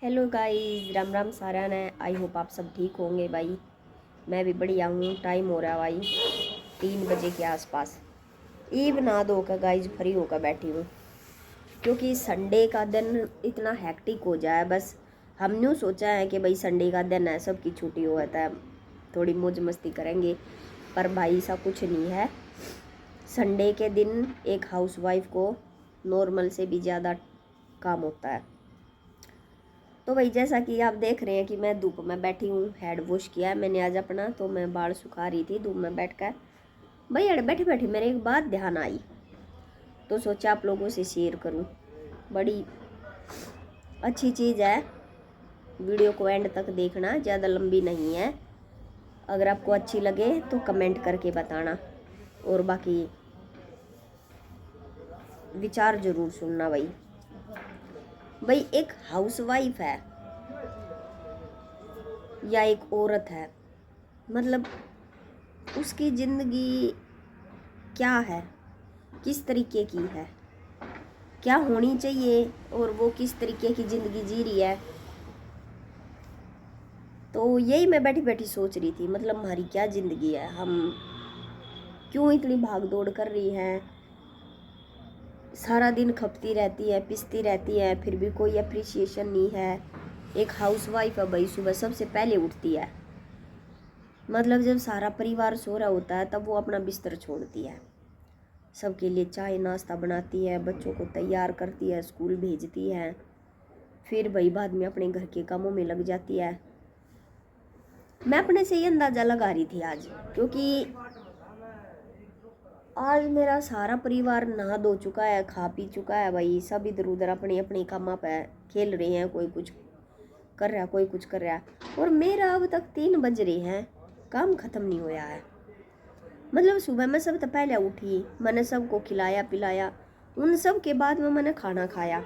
Hello guys, Ram Ram सारा ने। I hope आप सब ठीक होंगे भाई। मैं भी बढ़िया हूँ। टाइम हो रहा है भाई 3 बजे के आसपास। ईव नहा धो कर गाइस फ्री होकर बैठी हूँ, क्योंकि संडे का दिन इतना हैक्टिक हो जाए। बस हमने सोचा है कि भाई संडे का दिन है, सबकी छुट्टी हो जाता है, थोड़ी मौज मस्ती करेंगे। पर भाई ऐसा कुछ नहीं है। संडे के दिन एक हाउसवाइफ को नॉर्मल से भी ज़्यादा काम होता है। तो भाई जैसा कि आप देख रहे हैं कि मैं धूप में बैठी हूँ, हेड वॉश किया है मैंने आज अपना, तो मैं बाल सुखा रही थी धूप में बैठ कर। भाई अड़ बैठी बैठी मेरे एक बात ध्यान आई, तो सोचा आप लोगों से शेयर करूँ। बड़ी अच्छी चीज़ है, वीडियो को एंड तक देखना, ज़्यादा लंबी नहीं है। अगर आपको अच्छी लगे तो कमेंट करके बताना, और बाकी विचार ज़रूर सुनना। भाई एक हाउसवाइफ है या एक औरत है, मतलब उसकी ज़िंदगी क्या है, किस तरीके की है, क्या होनी चाहिए, और वो किस तरीके की ज़िंदगी जी रही है। तो यही मैं बैठी बैठी सोच रही थी, मतलब हमारी क्या ज़िंदगी है, हम क्यों इतनी भाग दौड़ कर रही हैं, सारा दिन खपती रहती है, पिसती रहती है, फिर भी कोई अप्रिसिएशन नहीं है। एक हाउसवाइफ है भाई, सुबह सबसे पहले उठती है, मतलब जब सारा परिवार सो रहा होता है तब वो अपना बिस्तर छोड़ती है, सबके लिए चाय नाश्ता बनाती है, बच्चों को तैयार करती है, स्कूल भेजती है, फिर भाई बाद में अपने घर के कामों में लग जाती है। मैं अपने से ही अंदाज़ा लगा रही थी आज, क्योंकि आज मेरा सारा परिवार नहा धो चुका है, खा पी चुका है भाई, सब इधर उधर अपने अपने कामों पे खेल रहे हैं, कोई कुछ कर रहा है, कोई कुछ कर रहा है, और मेरा अब तक 3 बज रहे हैं, काम ख़त्म नहीं हुआ है। मतलब सुबह में सब तो पहले उठी, मैंने सबको खिलाया पिलाया, उन सब के बाद में मैंने खाना खाया,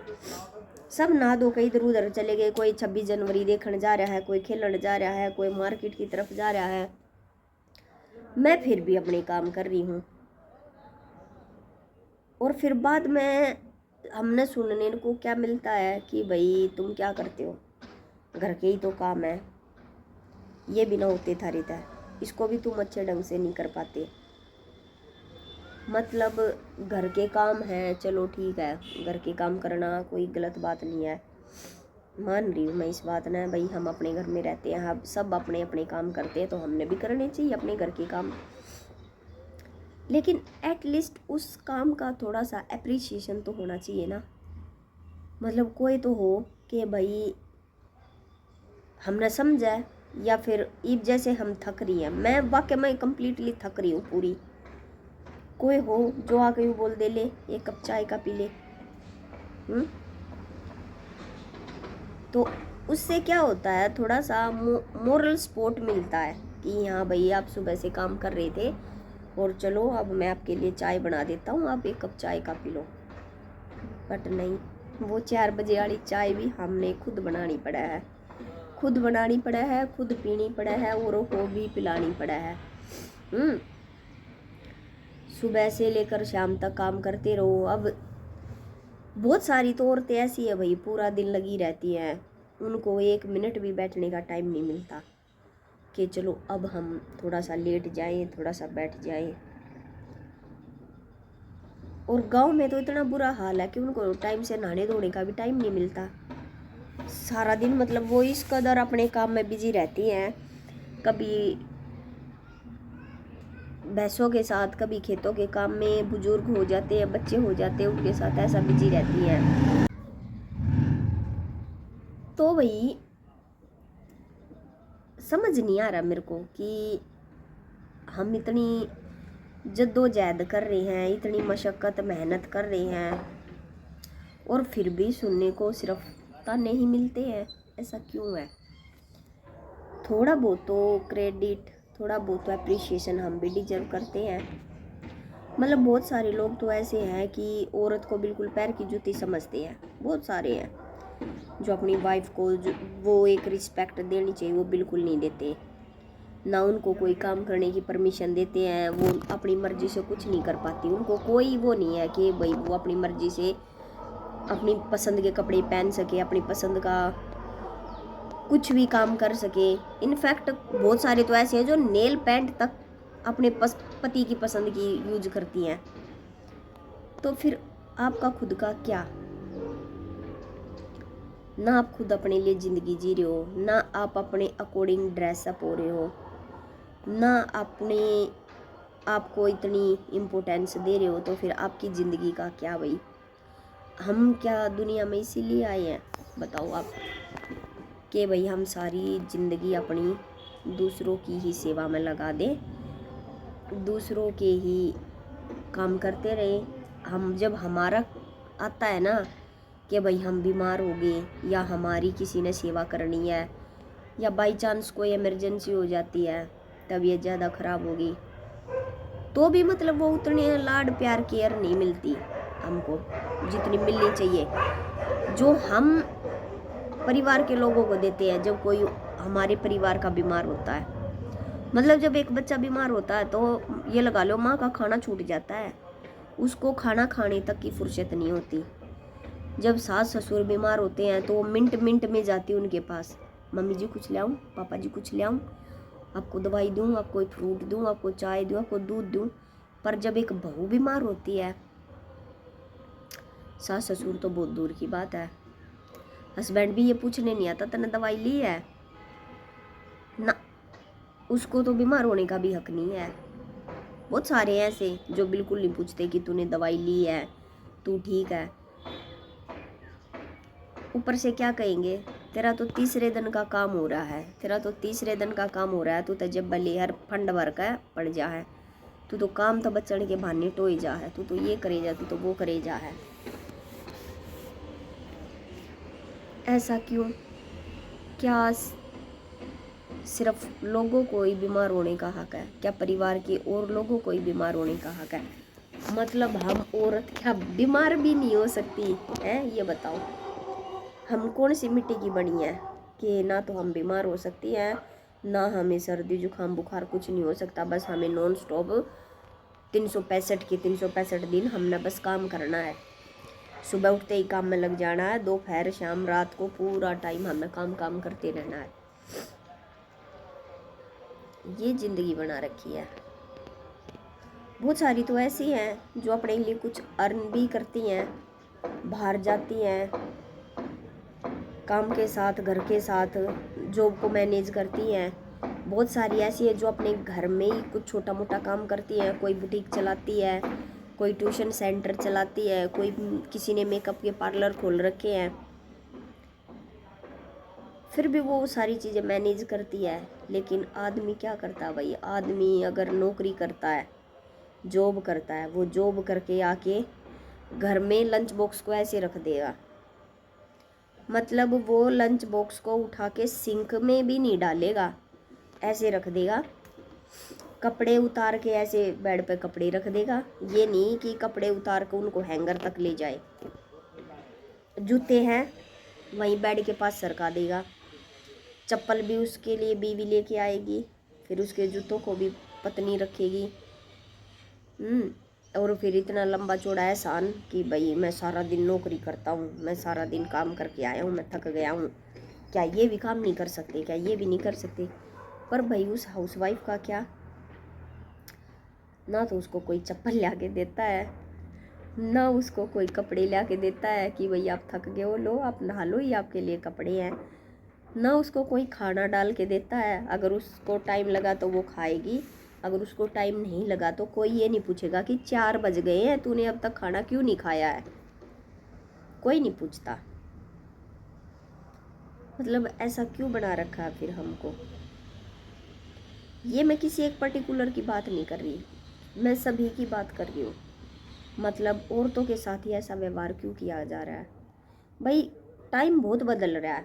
सब नहा धो के इधर उधर चले गए। कोई 26 जनवरी देखने जा रहा है, कोई खेलने जा रहा है, कोई मार्केट की तरफ जा रहा है। मैं फिर भी अपने काम कर रही हूँ, और फिर बाद में हमने सुनने को क्या मिलता है कि भाई तुम क्या करते हो, घर के ही तो काम है, ये भी ना होते था रहता है, इसको भी तुम अच्छे ढंग से नहीं कर पाते। मतलब घर के काम हैं, चलो ठीक है, घर के काम करना कोई गलत बात नहीं है, मान रही हूँ मैं इस बात ना। भाई हम अपने घर में रहते हैं, हम सब अपने अपने काम करते हैं, तो हमने भी करने चाहिए अपने घर के काम, लेकिन एटलीस्ट उस काम का थोड़ा सा अप्रिसिएशन तो होना चाहिए ना। मतलब कोई तो हो कि भाई हमने समझा, या फिर ईब जैसे हम थक रही हैं, मैं वाकई में कम्प्लीटली थक रही हूँ पूरी, कोई हो जो आके यूँ बोल दे ले एक कप चाय का पी ले। तो उससे क्या होता है, थोड़ा सा मोरल सपोर्ट मिलता है कि हाँ भाई आप सुबह से काम कर रहे थे, और चलो अब मैं आपके लिए चाय बना देता हूँ, आप एक कप चाय का पी लो। बट नहीं, वो 4 बजे वाली चाय भी हमने खुद बनानी पड़ा है, खुद बनानी पड़ा है, खुद पीनी पड़ा है, औरों को भी पिलानी पड़ा है। सुबह से लेकर शाम तक काम करते रहो। अब बहुत सारी तो औरतें ऐसी है भाई, पूरा दिन लगी रहती हैं, उनको 1 मिनट भी बैठने का टाइम नहीं मिलता कि चलो अब हम थोड़ा सा लेट जाएं, थोड़ा सा बैठ जाएं। और गांव में तो इतना बुरा हाल है कि उनको टाइम से नहाने धोने का भी टाइम नहीं मिलता। सारा दिन मतलब वो इस कदर अपने काम में बिजी रहती हैं, कभी भैंसों के साथ, कभी खेतों के काम में, बुजुर्ग हो जाते हैं, बच्चे हो जाते हैं, उनके साथ ऐसा बिजी रहती हैं। तो भाई समझ नहीं आ रहा मेरे को कि हम इतनी जद्दोजहद कर रहे हैं, इतनी मशक्क़त मेहनत कर रहे हैं, और फिर भी सुनने को सिर्फ ताने ही मिलते हैं। ऐसा क्यों है? थोड़ा बहुत तो क्रेडिट, थोड़ा बहुत तो अप्रिसिएशन हम भी डिजर्व करते हैं। मतलब बहुत सारे लोग तो ऐसे हैं कि औरत को बिल्कुल पैर की जूती समझते हैं, बहुत सारे हैं जो अपनी वाइफ को जो वो एक रिस्पेक्ट देनी चाहिए वो बिल्कुल नहीं देते, ना उनको कोई काम करने की परमिशन देते हैं, वो अपनी मर्जी से कुछ नहीं कर पाती, उनको कोई वो नहीं है कि भाई वो अपनी मर्जी से अपनी पसंद के कपड़े पहन सके, अपनी पसंद का कुछ भी काम कर सके। इनफैक्ट बहुत सारे तो ऐसे हैं जो नेल पेंट तक अपने पति की पसंद की यूज करती हैं। तो फिर आपका खुद का क्या? ना आप खुद अपने लिए ज़िंदगी जी रहे हो, ना आप अपने अकॉर्डिंग ड्रेसअप हो रहे हो, ना अपने आपको इतनी इम्पोर्टेंस दे रहे हो। तो फिर आपकी ज़िंदगी का क्या भाई? हम क्या दुनिया में इसीलिए आए हैं बताओ आप, कि भाई हम सारी ज़िंदगी अपनी दूसरों की ही सेवा में लगा दें, दूसरों के ही काम करते रहे। हम जब हमारा आता है ना कि भाई हम बीमार हो गए या हमारी किसी ने सेवा करनी है या बाई चांस कोई इमरजेंसी हो जाती है, तबीयत ज़्यादा ख़राब होगी, तो भी मतलब वो उतने लाड प्यार केयर नहीं मिलती हमको जितनी मिलनी चाहिए जो हम परिवार के लोगों को देते हैं जब कोई हमारे परिवार का बीमार होता है। मतलब जब एक बच्चा बीमार होता है तो ये लगा लो माँ का खाना छूट जाता है, उसको खाना खाने तक की फुर्सत नहीं होती। जब सास ससुर बीमार होते हैं तो मिनट मिनट में जाती उनके पास, मम्मी जी कुछ ले आऊँ, पापा जी कुछ ले आऊँ, आपको दवाई दूँ, आपको एक फ्रूट दूँ, आपको चाय दूँ, आपको दूध दूँ। पर जब एक बहू बीमार होती है, सास ससुर तो बहुत दूर की बात है, हस्बैंड भी ये पूछने नहीं आता तने दवाई ली है ना, उसको तो बीमार होने का भी हक नहीं है। बहुत सारे ऐसे जो बिल्कुल नहीं पूछते कि तूने दवाई ली है, तू ठीक है। ऊपर से क्या कहेंगे, तेरा तो तीसरे दिन का काम हो रहा है, तेरा तो तीसरे दिन का काम हो रहा है, तू तो जब बली हर फंड भर का पड़ जा है, तू तो काम तो बचने के बहाने टोई जा है, तू तो ये करे जा, तू तो वो करे जा है। ऐसा क्यों? क्या सिर्फ लोगों को ही बीमार होने का हक है? क्या परिवार के और लोगों को ही बीमार होने का हक है? मतलब हम औरत क्या बीमार भी नहीं हो सकती है? ये बताओ, हम कौन सी मिट्टी की बनी है कि ना तो हम बीमार हो सकती हैं, ना हमें सर्दी जुकाम बुखार कुछ नहीं हो सकता। बस हमें नॉन स्टॉप 365 के 365 दिन हमने बस काम करना है। सुबह उठते ही काम में लग जाना है, दोपहर शाम रात को पूरा टाइम हमें काम काम करते रहना है। ये ज़िंदगी बना रखी है। बहुत सारी तो ऐसी हैं जो अपने लिए कुछ अर्न भी करती हैं, बाहर जाती हैं, काम के साथ घर के साथ जॉब को मैनेज करती हैं। बहुत सारी ऐसी है जो अपने घर में ही कुछ छोटा मोटा काम करती है, कोई बुटीक चलाती है, कोई ट्यूशन सेंटर चलाती है, कोई किसी ने मेकअप के पार्लर खोल रखे हैं, फिर भी वो सारी चीज़ें मैनेज करती है। लेकिन आदमी क्या करता है भाई? आदमी अगर नौकरी करता है, जॉब करता है, वो जॉब करके आके घर में लंच बॉक्स को ऐसे रख देगा, मतलब वो लंच बॉक्स को उठा के सिंक में भी नहीं डालेगा, ऐसे रख देगा। कपड़े उतार के ऐसे बेड पे कपड़े रख देगा, ये नहीं कि कपड़े उतार के उनको हैंगर तक ले जाए। जूते हैं वहीं बेड के पास सरका देगा, चप्पल भी उसके लिए बीवी लेके आएगी, फिर उसके जूतों को भी पत्नी रखेगी। और फिर इतना लंबा चौड़ा एहसान कि भाई मैं सारा दिन नौकरी करता हूँ, मैं सारा दिन काम करके आया हूँ, मैं थक गया हूँ, क्या ये भी काम नहीं कर सकते? क्या ये भी नहीं कर सकते? पर भाई उस हाउसवाइफ का क्या? ना तो उसको कोई चप्पल ला के देता है, ना उसको कोई कपड़े ला के देता है कि भाई आप थक गए हो, लो आप नहा लो, ये आपके लिए कपड़े हैं। ना उसको कोई खाना डाल के देता है, अगर उसको टाइम लगा तो वो खाएगी, अगर उसको टाइम नहीं लगा तो कोई ये नहीं पूछेगा कि 4 बज गए हैं, तूने अब तक खाना क्यों नहीं खाया है, कोई नहीं पूछता। मतलब ऐसा क्यों बना रखा है फिर हमको? ये मैं किसी एक पर्टिकुलर की बात नहीं कर रही, मैं सभी की बात कर रही हूँ। मतलब औरतों के साथ ही ऐसा व्यवहार क्यों किया जा रहा है भाई? टाइम बहुत बदल रहा है,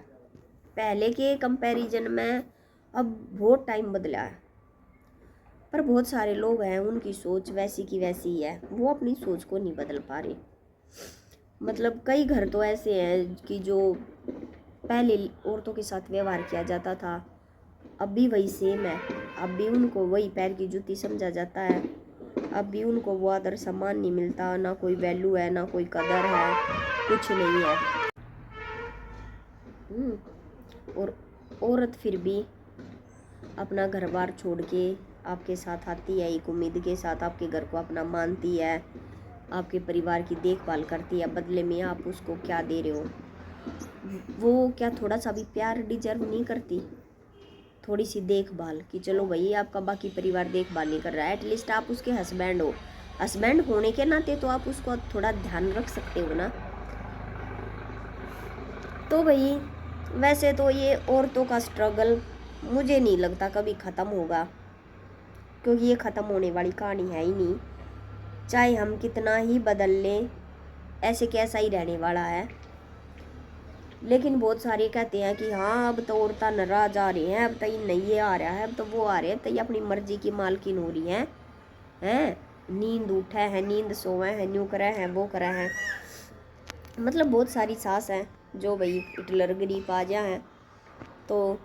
पहले के कंपैरिजन में अब बहुत टाइम बदला है। पर बहुत सारे लोग हैं उनकी सोच वैसी की वैसी ही है, वो अपनी सोच को नहीं बदल पा रहे। मतलब कई घर तो ऐसे हैं कि जो पहले औरतों के साथ व्यवहार किया जाता था अब भी वही सेम है, अब भी उनको वही पैर की जूती समझा जाता है, अब भी उनको वो आदर सम्मान नहीं मिलता, ना कोई वैल्यू है, ना कोई कदर है, कुछ नहीं है। और औरत फिर भी अपना घर बार छोड़ के आपके साथ आती है, एक उम्मीद के साथ आपके घर को अपना मानती है, आपके परिवार की देखभाल करती है। बदले में आप उसको क्या दे रहे हो? वो क्या थोड़ा सा भी प्यार डिजर्व नहीं करती? थोड़ी सी देखभाल, कि चलो भाई आपका बाकी परिवार देखभाल नहीं कर रहा है, एटलीस्ट आप उसके हस्बैंड हो, हस्बैंड होने के नाते तो आप उसको थोड़ा ध्यान रख सकते हो ना। तो भाई वैसे तो ये औरतों का स्ट्रगल मुझे नहीं लगता कभी ख़त्म होगा, क्योंकि ये ख़त्म होने वाली कहानी है ही नहीं। चाहे हम कितना ही बदल लें, ऐसे कैसा ही रहने वाला है। लेकिन बहुत सारे कहते हैं कि हाँ अब तो औरतें नाराज आ रही हैं, अब तो नहीं ये आ रहा है, अब तो वो आ रहे हैं, तो ये अपनी मर्जी की मालकिन हो रही हैं, नींद उठे हैं, नींद सोए हैं, न्यू करे हैं, वो करे हैं। मतलब बहुत सारी सास हैं जो भाई हिटलरगिरी पा जा हैं। तो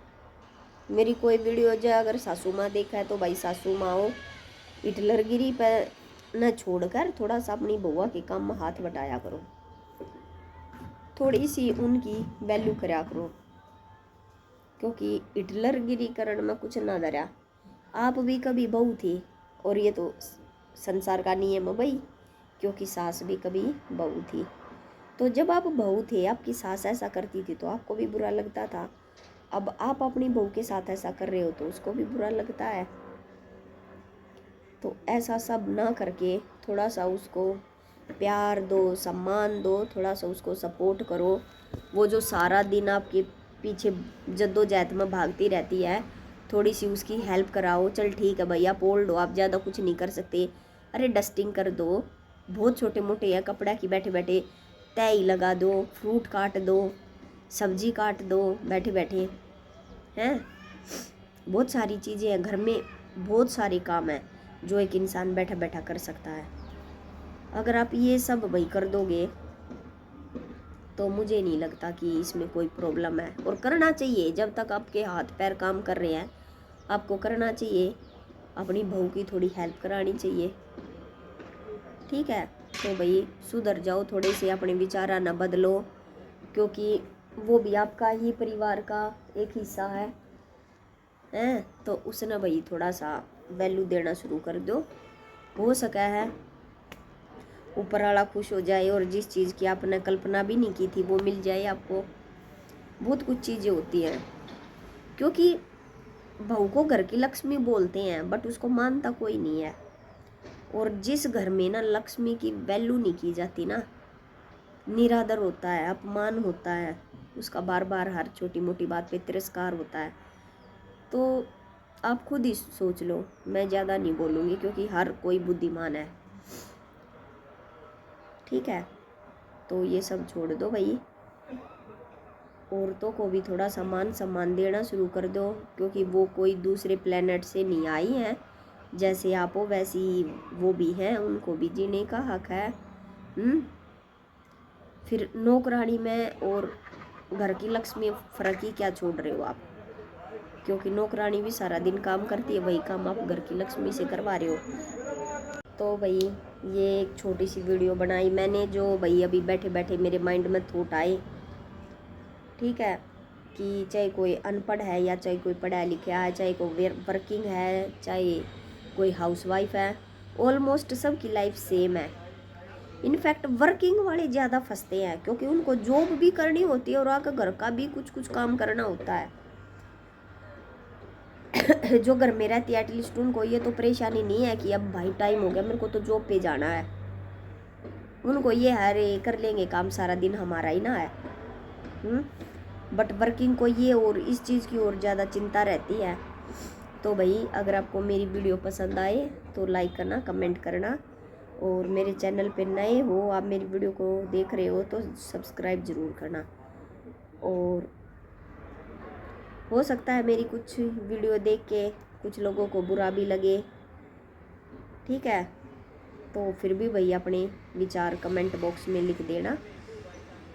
मेरी कोई वीडियो जो अगर सासू माँ देखा है तो भाई सासू माँ हो, हिटलरगिरी पर न छोड़कर थोड़ा सा अपनी बउआ के काम में हाथ बटाया करो, थोड़ी सी उनकी वैल्यू करा करो, क्योंकि हिटलरगिरी करण में कुछ ना डरा। आप भी कभी बहू थी, और ये तो संसार का नियम है भाई, क्योंकि सास भी कभी बहू थी। तो जब आप बहू थे, आपकी सास ऐसा करती थी तो आपको भी बुरा लगता था। अब आप अपनी बहू के साथ ऐसा कर रहे हो तो उसको भी बुरा लगता है। तो ऐसा सब ना करके थोड़ा सा उसको प्यार दो, सम्मान दो, थोड़ा सा उसको सपोर्ट करो। वो जो सारा दिन आपके पीछे जद्दोजहद में भागती रहती है, थोड़ी सी उसकी हेल्प कराओ। चल ठीक है भैया, पोल दो, आप ज़्यादा कुछ नहीं कर सकते, अरे डस्टिंग कर दो, बहुत छोटे मोटे है कपड़ा की, बैठे बैठे तय लगा दो, फ्रूट काट दो, सब्जी काट दो बैठे बैठे हैं। बहुत सारी चीज़ें हैं घर में, बहुत सारे काम हैं जो एक इंसान बैठा बैठा कर सकता है। अगर आप ये सब वही कर दोगे तो मुझे नहीं लगता कि इसमें कोई प्रॉब्लम है। और करना चाहिए, जब तक आपके हाथ पैर काम कर रहे हैं आपको करना चाहिए, अपनी बहू की थोड़ी हेल्प करानी चाहिए, ठीक है। तो भाई सुधर जाओ थोड़े से, अपने विचार ना बदलो, क्योंकि वो भी आपका ही परिवार का एक हिस्सा है, तो उसने भाई थोड़ा सा वैल्यू देना शुरू कर दो। हो सका है ऊपर वाला खुश हो जाए और जिस चीज़ की आपने कल्पना भी नहीं की थी वो मिल जाए आपको। बहुत कुछ चीज़ें होती हैं, क्योंकि बहू को घर की लक्ष्मी बोलते हैं बट उसको मानता कोई नहीं है। और जिस घर में ना लक्ष्मी की वैल्यू नहीं की जाती ना, निरादर होता है, अपमान होता है उसका, बार बार हर छोटी मोटी बात पे तिरस्कार होता है, तो आप खुद ही सोच लो। मैं ज़्यादा नहीं बोलूँगी क्योंकि हर कोई बुद्धिमान है, ठीक है। तो ये सब छोड़ दो भाई, औरतों को भी थोड़ा मान सम्मान देना शुरू कर दो, क्योंकि वो कोई दूसरे प्लेनेट से नहीं आई हैं। जैसे आप हो वैसी वो भी हैं, उनको भी जीने का हक है। फिर नौकरानी में और घर की लक्ष्मी फर्क ही क्या छोड़ रहे हो आप? क्योंकि नौकरानी भी सारा दिन काम करती है, वही काम आप घर की लक्ष्मी से करवा रहे हो। तो भाई ये एक छोटी सी वीडियो बनाई मैंने, जो भाई अभी बैठे बैठे मेरे माइंड में थॉट आए, ठीक है। कि चाहे कोई अनपढ़ है या चाहे कोई पढ़ा लिखा है, चाहे कोई वर्किंग है, चाहे कोई हाउसवाइफ है, ऑलमोस्ट सबकी लाइफ सेम है। इनफैक्ट वर्किंग वाले ज़्यादा फंसते हैं, क्योंकि उनको जॉब भी करनी होती है और आकर घर का भी कुछ कुछ काम करना होता है। जो घर में रहती है एटलीस्ट उनको ये तो परेशानी नहीं है कि अब भाई टाइम हो गया मेरे को तो जॉब पे जाना है। उनको ये है अरे कर लेंगे काम, सारा दिन हमारा ही ना है। बट वर्किंग को ये और इस चीज़ की और ज़्यादा चिंता रहती है। तो भाई अगर आपको मेरी वीडियो पसंद आए तो लाइक करना, कमेंट करना, और मेरे चैनल पे नए हो, आप मेरी वीडियो को देख रहे हो तो सब्सक्राइब ज़रूर करना। और हो सकता है मेरी कुछ वीडियो देख के कुछ लोगों को बुरा भी लगे, ठीक है। तो फिर भी भाई अपने विचार कमेंट बॉक्स में लिख देना,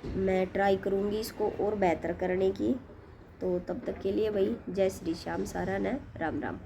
मैं ट्राई करूँगी इसको और बेहतर करने की। तो तब तक के लिए भाई जय श्री श्याम, सारा न राम राम।